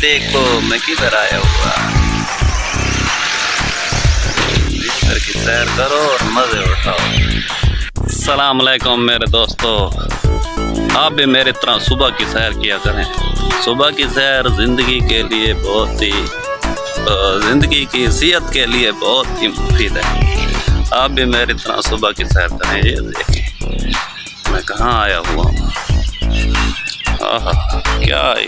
देखो मैं किधर आया हुआ। इधर की सैर करो और मज़े उठाओ। अस्सलाम वालेकुम मेरे दोस्तों, आप भी मेरी तरह सुबह की सैर किया करें। सुबह की सैर ज़िंदगी के लिए बहुत ही ज़िंदगी की सेहत के लिए बहुत ही मुफीद है। आप भी मेरी तरह सुबह की सैर करें। ये देखिए मैं कहाँ आया हुआ हूँ। आहा क्या है,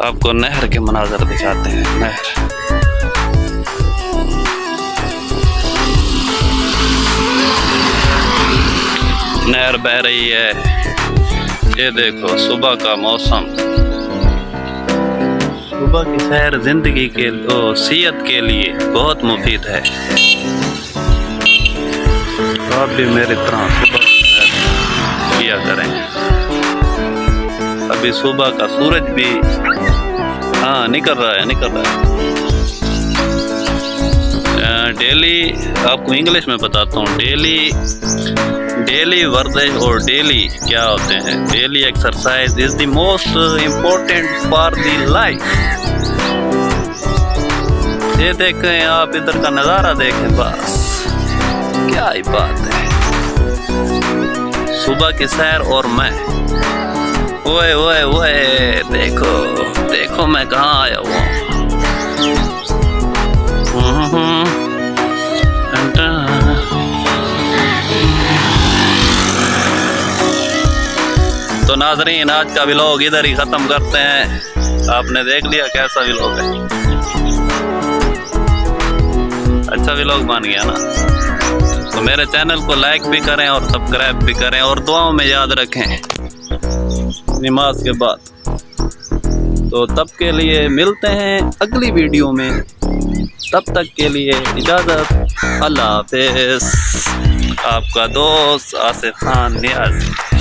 आपको नहर के मनाजर दिखाते हैं। नहर बह रही है। ये देखो सुबह का मौसम। सुबह की सैर जिंदगी के सेहत के लिए बहुत मुफीद है। आप भी मेरी तरह सुबह की सैर किया करें। अभी सुबह का सूरज भी निकल रहा है। डेली आपको इंग्लिश में बताता हूँ। डेली वर्जिश और डेली क्या होते हैं। Daily exercise is the most important for the life. ये देखें आप, इधर का नज़ारा देखें, बस क्या ही बात है। सुबह की सैर और मैं ओए ओए ओए देखो मैं कहाँ आया हुआ हूँ। तो नाज़रीन, आज का व्लॉग इधर ही ख़त्म करते हैं। आपने देख लिया कैसा व्लॉग है। अच्छा व्लॉग बन गया ना। तो मेरे चैनल को लाइक भी करें और सब्सक्राइब भी करें और दुआओं में याद रखें नमाज के बाद। तो तब के लिए मिलते हैं अगली वीडियो में। तब तक के लिए इजाज़त। अल्लाह हाफ़िज़। आपका दोस्त आसिफ खान नियाज़।